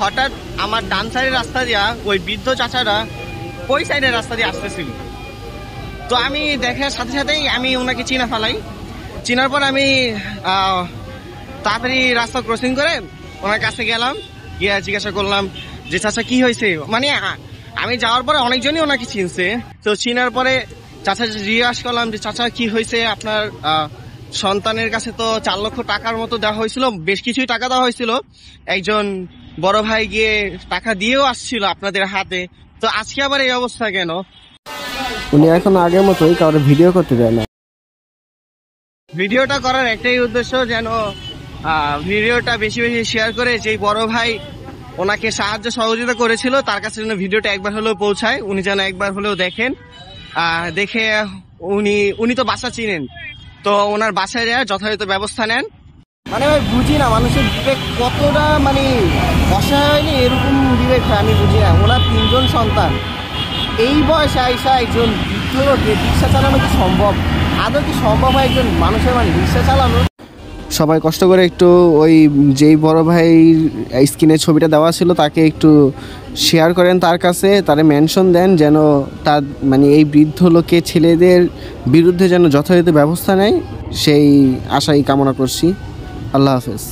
হঠাৎ আমার ডান সাইডের রাস্তা দিয়া ওই বৃদ্ধ চাচারা ওই সাইডের রাস্তা দিয়ে আসতেছিল। তো আমি দেখার সাথে সাথেই আমি ওনাকে চিনা ফেলাই। চিনার পর আমি তাড়াতাড়ি রাস্তা ক্রসিং করে ওনার কাছে গেলাম, গিয়ে জিজ্ঞাসা করলাম যে চাচা কি হয়েছে। মানে আমি যাওয়ার পরে অনেকজনই ওনাকে চিনছে। তো চিনার পরে চাচা জিজ্ঞাসা করলাম যে চাচা কি হয়েছে, আপনার সন্তানের কাছে তো 4 লক্ষ টাকার মতো দেওয়া হয়েছিল, বেশ কিছুই টাকা দেওয়া হয়েছিল, একজন বড় ভাই গিয়ে টাকা দিয়েও আসছিল আপনাদের হাতে, তো আজকে আবার এই অবস্থা কেন? উনি এখন আগের মতোই কারোর ভিডিও করতে দেয় না। ভিডিওটা করার একটাই উদ্দেশ্য, যেন ভিডিওটা বেশি বেশি শেয়ার করে যেই বড় ভাই ওনাকে সাহায্য সহযোগিতা করেছিল তার কাছে যেন ভিডিওটা একবার হলেও পৌঁছায়, উনি যেন একবার হলেও দেখেন। দেখে উনি তো বাসা চিনেন, তো ওনার বাসায় যথাযথ ব্যবস্থা নেন। মানে ভাই বুঝি না মানুষের বিবেক কতটা মানে অসহায় হয়নি, এরকম বিবেক হয় আমি বুঝি না। ওনার 3 জন সন্তান, এই বয়সে আইসা একজন বৃদ্ধ লোককে রিক্সা চালানো কি সম্ভব? আদৌ কি সম্ভব হয় একজন মানুষের মানে রিক্সা চালানো? সবাই কষ্ট করে একটু ওই যেই বড় ভাই স্ক্রিনে ছবিটা দেওয়া ছিল তাকে একটু শেয়ার করেন তার কাছে, তারে মেনশন দেন যেন তার মানে এই বৃদ্ধ লোকে ছেলেদের বিরুদ্ধে যেন যথাযথ ব্যবস্থা নেয়, সেই আশাই কামনা করছি। আল্লাহ হাফেজ।